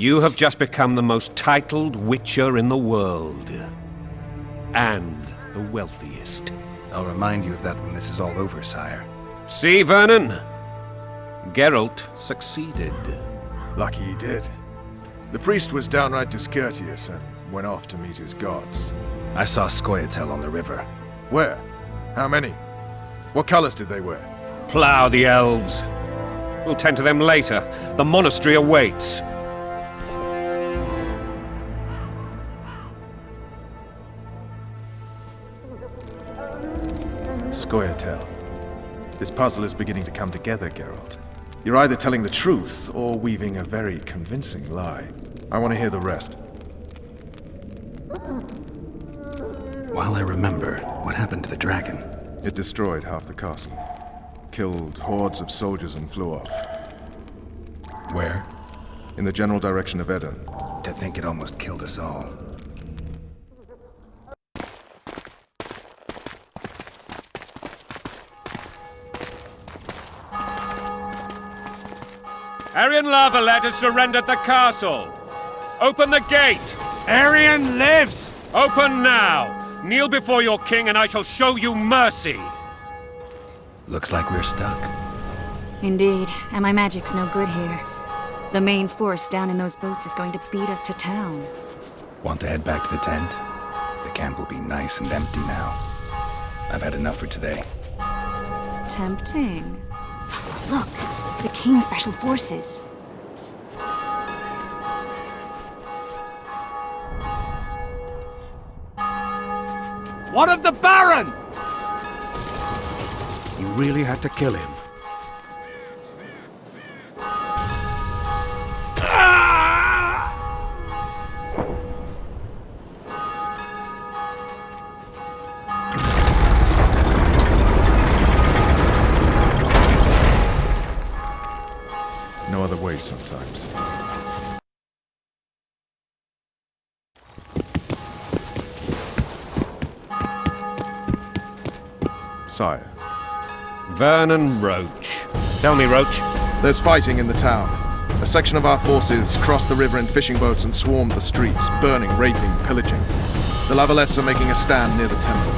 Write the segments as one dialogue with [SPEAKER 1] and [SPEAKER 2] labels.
[SPEAKER 1] You have just become the most titled witcher in the world. And the wealthiest.
[SPEAKER 2] I'll remind you of that when this is all over, sire.
[SPEAKER 1] See, Vernon? Geralt succeeded.
[SPEAKER 3] Lucky he did. The priest was downright discourteous and went off to meet his gods.
[SPEAKER 2] I saw Scoia'tael on the river.
[SPEAKER 3] Where? How many? What colors did they wear?
[SPEAKER 1] Plough the elves. We'll tend to them later. The monastery awaits.
[SPEAKER 3] Scoia'tael. This puzzle is beginning to come together, Geralt. You're either telling the truth or weaving a very convincing lie. I want to hear the rest.
[SPEAKER 2] While I remember, what happened to the dragon?
[SPEAKER 3] It destroyed half the castle. Killed hordes of soldiers and flew off.
[SPEAKER 2] Where?
[SPEAKER 3] In the general direction of Edda.
[SPEAKER 2] To think it almost killed us all.
[SPEAKER 1] Arian Lavalet has surrendered the castle. Open the gate.
[SPEAKER 4] Arian lives!
[SPEAKER 1] Open now. Kneel before your king and I shall show you mercy.
[SPEAKER 2] Looks like we're stuck.
[SPEAKER 5] Indeed, and my magic's no good here. The main force down in those boats is going to beat us to town.
[SPEAKER 2] Want to head back to the tent? The camp will be nice and empty now. I've had enough for today.
[SPEAKER 5] Tempting. Look, the King's Special Forces.
[SPEAKER 4] What of the Baron?
[SPEAKER 1] You really had to kill him.
[SPEAKER 3] No other way sometimes. Sire.
[SPEAKER 1] Vernon Roach. Tell me, Roach.
[SPEAKER 3] There's fighting in the town. A section of our forces crossed the river in fishing boats and swarmed the streets, burning, raping, pillaging. The Lavalets are making a stand near the temple.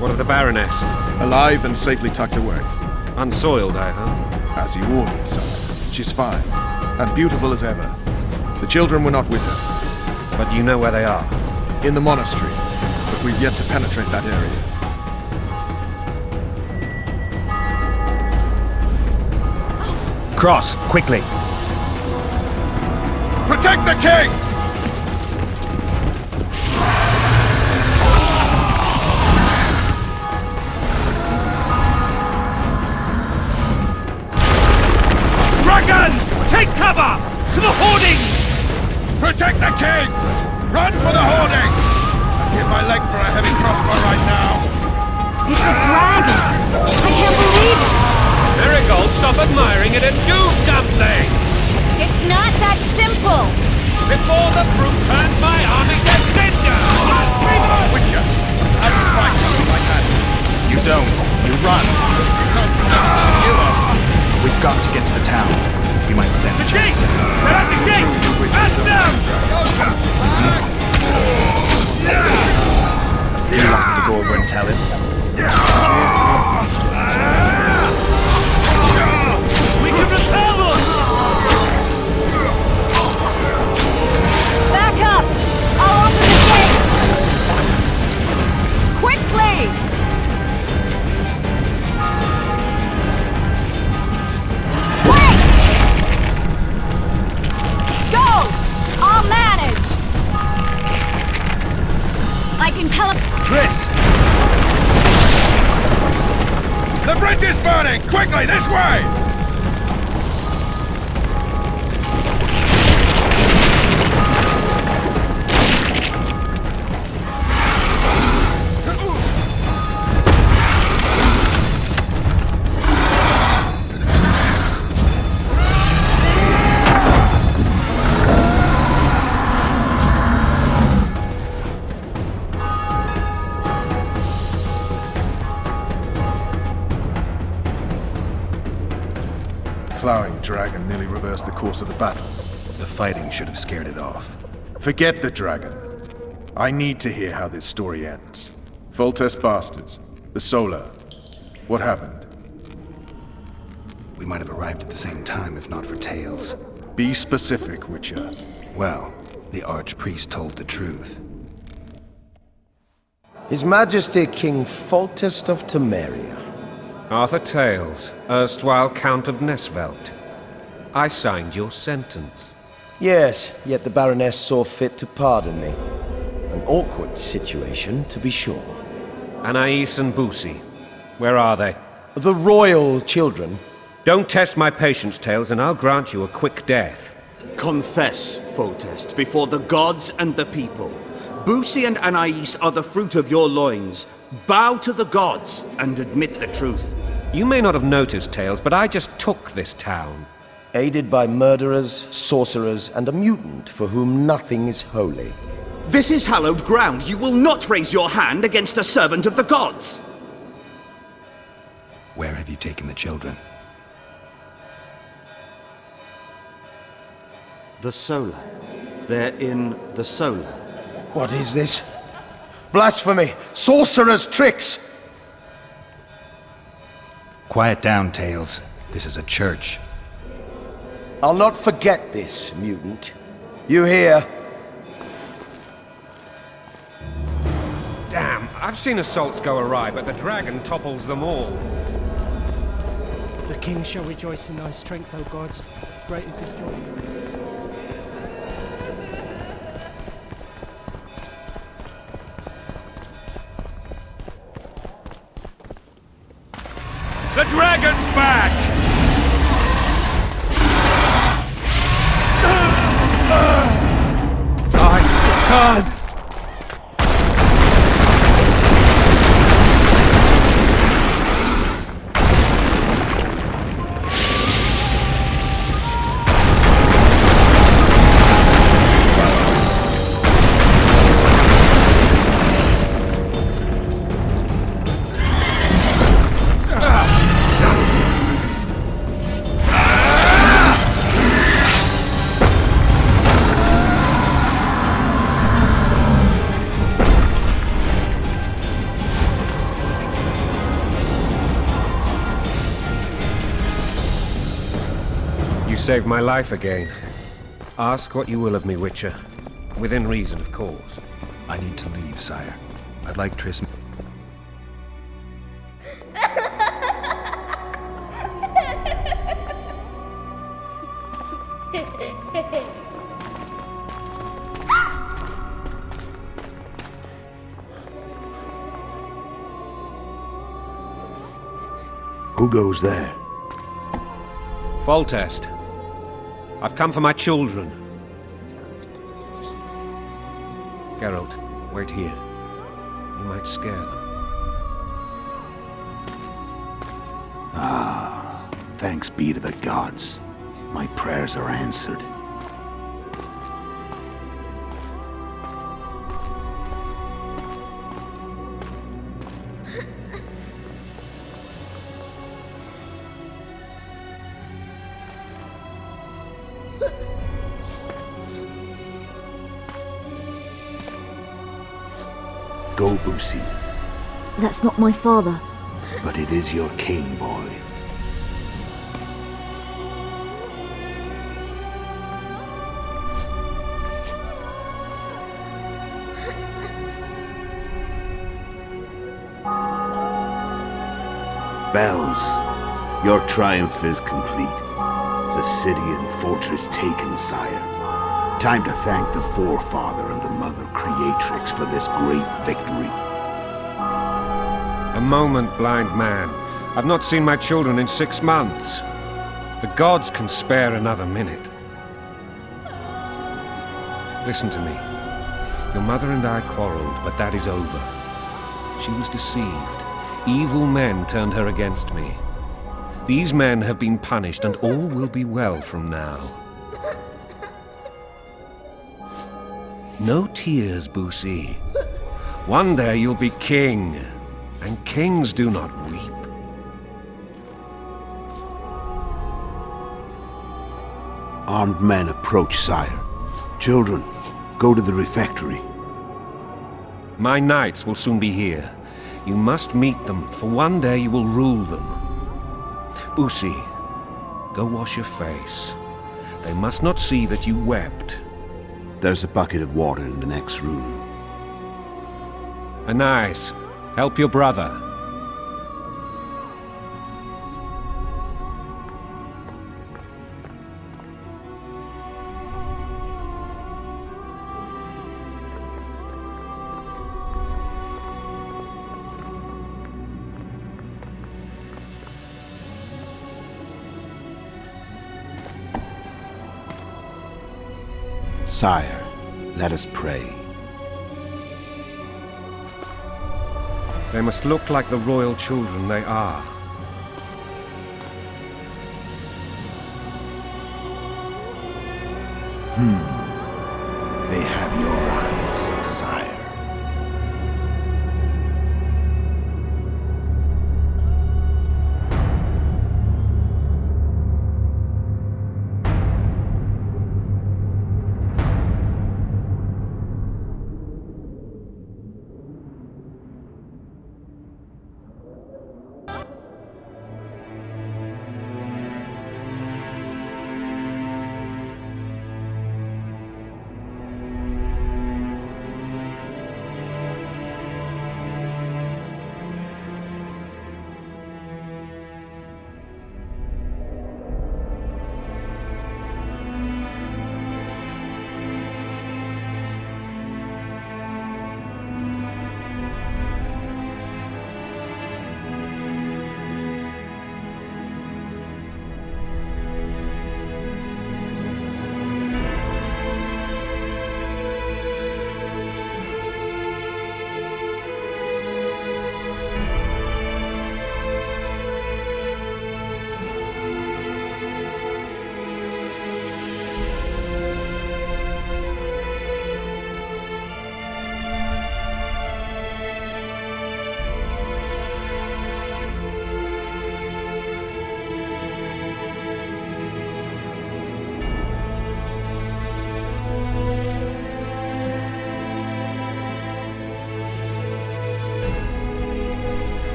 [SPEAKER 1] What of the Baroness?
[SPEAKER 3] Alive and safely tucked away.
[SPEAKER 1] Unsoiled, I hope.
[SPEAKER 3] As you ordered, sire. She's fine, and beautiful as ever. The children were not with her.
[SPEAKER 1] But you know where they are.
[SPEAKER 3] In the monastery, but we've yet to penetrate that area.
[SPEAKER 4] Cross, quickly.
[SPEAKER 3] Protect the king!
[SPEAKER 4] Dragon! Take cover! To the hoardings!
[SPEAKER 3] Protect the king! Run for the hoarding! Give my leg for a heavy crossbow right now!
[SPEAKER 5] It's a dragon! I can't believe it!
[SPEAKER 1] Marigold, stop admiring it and do something!
[SPEAKER 5] It's not that simple!
[SPEAKER 1] Before the fruit turns my army to cinder!
[SPEAKER 3] Witcher, how do you fight something like that?
[SPEAKER 2] You don't. You run. We've got to get to the town. We might stand a
[SPEAKER 4] The
[SPEAKER 2] chance.
[SPEAKER 4] gate! They're at the gate! Fasten down!
[SPEAKER 2] You want me to go over and tell him?
[SPEAKER 4] We can repel them!
[SPEAKER 5] Back up! I'll open the gate! Quickly! Wait! Go! I'll manage! I can
[SPEAKER 4] Triss!
[SPEAKER 3] The bridge is burning! Quickly, this way! Plowing dragon nearly reversed the course of the battle.
[SPEAKER 2] The fighting should have scared it off.
[SPEAKER 3] Forget the dragon. I need to hear how this story ends. Foltest bastards. The Solar. What happened?
[SPEAKER 2] We might have arrived at the same time if not for Tails.
[SPEAKER 3] Be specific, Witcher.
[SPEAKER 2] Well, the Archpriest told the truth.
[SPEAKER 6] His Majesty King Foltest of Temeria.
[SPEAKER 1] Arthur Tails, erstwhile Count of Nesvelt. I signed your sentence.
[SPEAKER 6] Yes, yet the Baroness saw fit to pardon me. An awkward situation, to be sure.
[SPEAKER 1] Anais and Boosie, where are they?
[SPEAKER 6] The royal children.
[SPEAKER 1] Don't test my patience, Tails, and I'll grant you a quick death.
[SPEAKER 7] Confess, Foltest, before the gods and the people. Boosie and Anais are the fruit of your loins. Bow to the gods and admit the truth.
[SPEAKER 1] You may not have noticed, Tails, but I just took this town.
[SPEAKER 6] Aided by murderers, sorcerers, and a mutant for whom nothing is holy.
[SPEAKER 7] This is hallowed ground. You will not raise your hand against a servant of the gods.
[SPEAKER 2] Where have you taken the children?
[SPEAKER 7] The Solar. They're in the Solar.
[SPEAKER 6] What is this? Blasphemy! Sorcerer's tricks!
[SPEAKER 2] Quiet down, Tails. This is a church.
[SPEAKER 6] I'll not forget this, mutant. You hear?
[SPEAKER 1] Damn, I've seen assaults go awry, but the dragon topples them all.
[SPEAKER 8] The king shall rejoice in thy strength, O gods. Great is his joy.
[SPEAKER 4] The dragon's back!
[SPEAKER 1] I can't! Saved my life again. Ask what you will of me, Witcher. Within reason, of course.
[SPEAKER 2] I need to leave, sire. I'd like Triss...
[SPEAKER 6] Who goes there?
[SPEAKER 1] Foltest. I've come for my children. Geralt, wait here. You might scare them.
[SPEAKER 6] Thanks be to the gods. My prayers are answered. Go, Boosie.
[SPEAKER 5] That's not my father.
[SPEAKER 6] But it is your king, boy. Bells, your triumph is complete. The city and fortress taken, sire. Time to thank the Forefather and the Mother Creatrix for this great victory.
[SPEAKER 1] A moment, blind man. I've not seen my children in 6 months. The gods can spare another minute. Listen to me. Your mother and I quarreled, but that is over. She was deceived. Evil men turned her against me. These men have been punished, and all will be well from now. No tears, Boosie. One day you'll be king, and kings do not weep.
[SPEAKER 6] Armed men approach, sire. Children, go to the refectory.
[SPEAKER 1] My knights will soon be here. You must meet them, for one day you will rule them. Busi, go wash your face. They must not see that you wept.
[SPEAKER 6] There's a bucket of water in the next room.
[SPEAKER 1] Anais, help your brother.
[SPEAKER 6] Sire, let us pray.
[SPEAKER 1] They must look like the royal children they are.
[SPEAKER 6] They have your eyes, sire.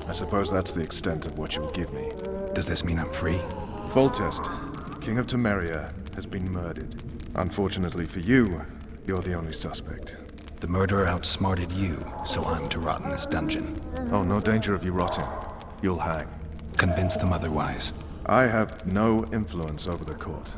[SPEAKER 3] I suppose that's the extent of what you'll give me.
[SPEAKER 2] Does this mean I'm free?
[SPEAKER 3] Foltest, King of Temeria, has been murdered. Unfortunately for you, you're the only suspect.
[SPEAKER 2] The murderer outsmarted you, so I'm to rot in this dungeon.
[SPEAKER 3] Oh, no danger of you rotting. You'll hang.
[SPEAKER 2] Convince them otherwise.
[SPEAKER 3] I have no influence over the court.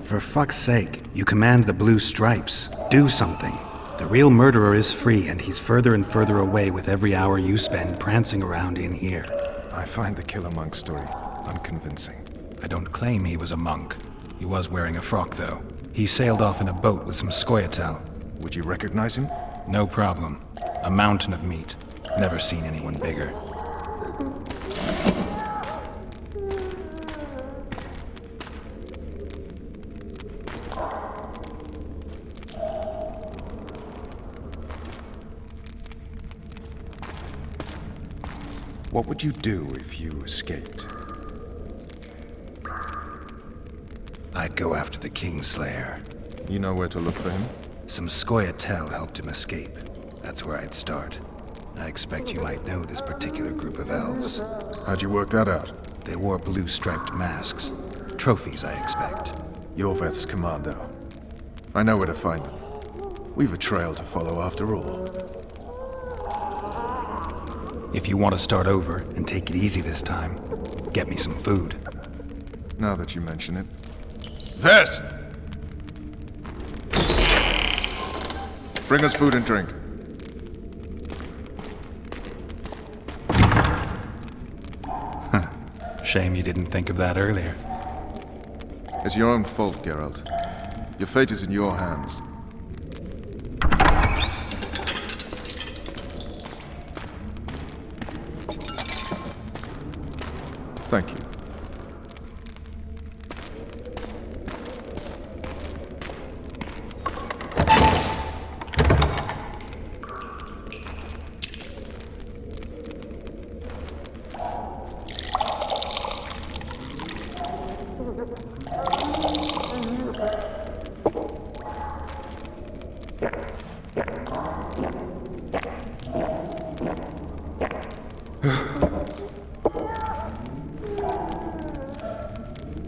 [SPEAKER 2] For fuck's sake, you command the blue stripes. Do something. The real murderer is free, and he's further and further away with every hour you spend prancing around in here.
[SPEAKER 3] I find the Killer Monk story unconvincing.
[SPEAKER 2] I don't claim he was a monk. He was wearing a frock, though. He sailed off in a boat with some Scoia'tael.
[SPEAKER 3] Would you recognize him?
[SPEAKER 2] No problem. A mountain of meat. Never seen anyone bigger.
[SPEAKER 3] What would you do if you escaped?
[SPEAKER 2] I'd go after the Kingslayer.
[SPEAKER 3] You know where to look for him?
[SPEAKER 2] Some Scoia'tael helped him escape. That's where I'd start. I expect you might know this particular group of elves.
[SPEAKER 3] How'd you work that out?
[SPEAKER 2] They wore blue-striped masks. Trophies, I expect.
[SPEAKER 3] Yorveth's commando. I know where to find them. We've a trail to follow after all.
[SPEAKER 2] If you want to start over and take it easy this time, get me some food.
[SPEAKER 3] Now that you mention it. Ves! Bring us food and drink.
[SPEAKER 2] Shame you didn't think of that earlier.
[SPEAKER 3] It's your own fault, Geralt. Your fate is in your hands. Thank you.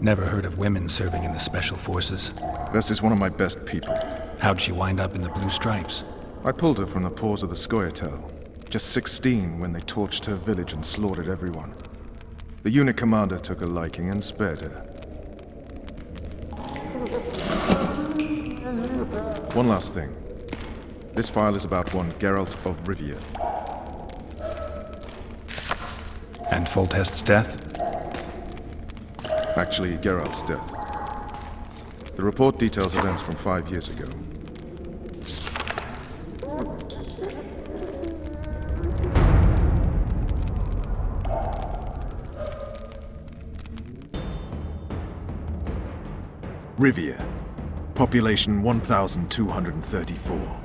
[SPEAKER 2] Never heard of women serving in the Special Forces.
[SPEAKER 3] Ves is one of my best people.
[SPEAKER 2] How'd she wind up in the Blue Stripes?
[SPEAKER 3] I pulled her from the paws of the Scoia'tael. Just 16 when they torched her village and slaughtered everyone. The unit commander took a liking and spared her. One last thing. This file is about one Geralt of Rivia.
[SPEAKER 2] And Foltest's death?
[SPEAKER 3] Actually, Geralt's death. The report details events from 5 years ago. Rivia. Population 1,234.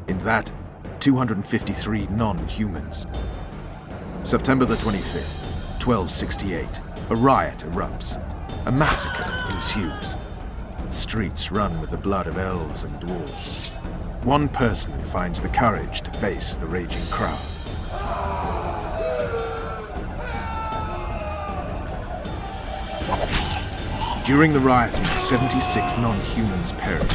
[SPEAKER 3] In that, 253 non-humans. September the 25th, 1268. A riot erupts. A massacre ensues. The streets run with the blood of elves and dwarves. One person finds the courage to face the raging crowd. During the rioting, 76 non-humans perish,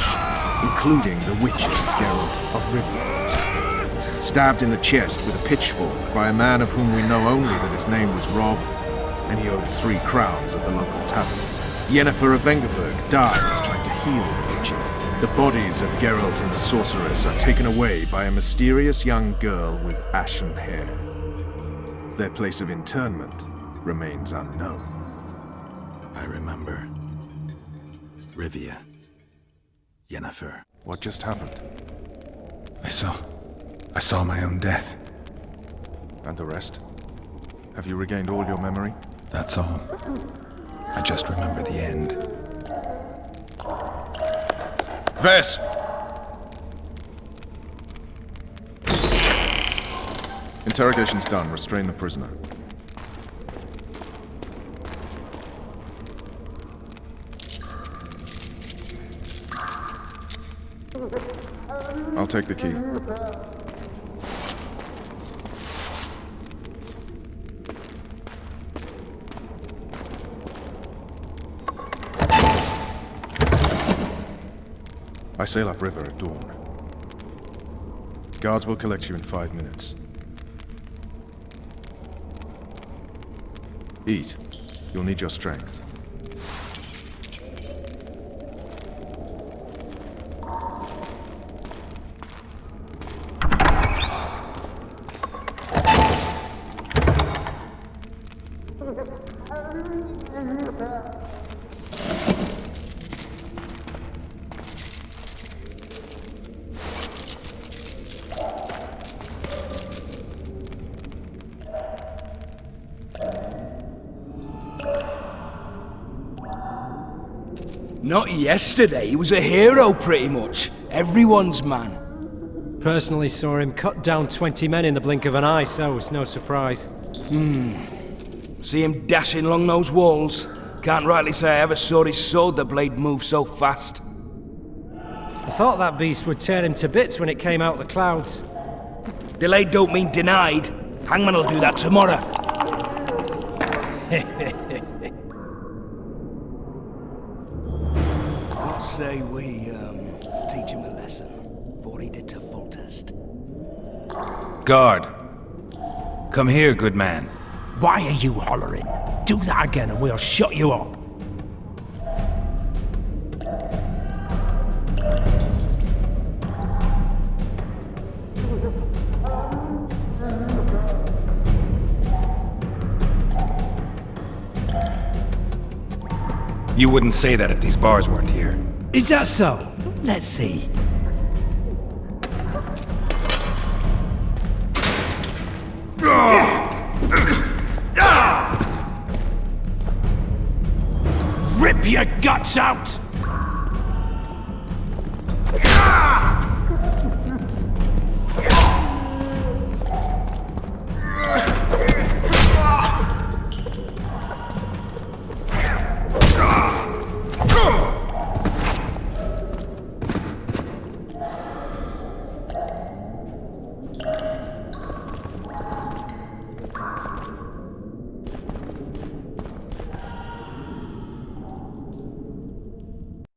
[SPEAKER 3] including the witcher Geralt of Rivia. Stabbed in the chest with a pitchfork by a man of whom we know only that his name was Rob, and he owed 3 crowns at the local tavern. Yennefer of Vengerberg dies trying to heal the witcher. The bodies of Geralt and the sorceress are taken away by a mysterious young girl with ashen hair. Their place of interment remains unknown.
[SPEAKER 2] I remember. Rivia. Yennefer.
[SPEAKER 3] What just happened?
[SPEAKER 2] I saw my own death.
[SPEAKER 3] And the rest? Have you regained all your memory?
[SPEAKER 2] That's all. I just remember the end.
[SPEAKER 3] Ves! Interrogation's done. Restrain the prisoner. I'll take the key. I sail upriver at dawn. Guards will collect you in 5 minutes. Eat. You'll need your strength.
[SPEAKER 9] Not yesterday, he was a hero pretty much. Everyone's man.
[SPEAKER 8] Personally saw him cut down 20 men in the blink of an eye, so it's no surprise.
[SPEAKER 9] See him dashing along those walls? Can't rightly say I ever saw his sword the blade move so fast.
[SPEAKER 8] I thought that beast would tear him to bits when it came out the clouds.
[SPEAKER 9] Delayed don't mean denied. Hangman will do that tomorrow. What say we, teach him a lesson? For what he did to Foltest.
[SPEAKER 2] Guard. Come here, good man.
[SPEAKER 10] Why are you hollering? Do that again and we'll shut you up.
[SPEAKER 2] You wouldn't say that if these bars weren't here.
[SPEAKER 10] Is that so? Let's see. Rip your guts out!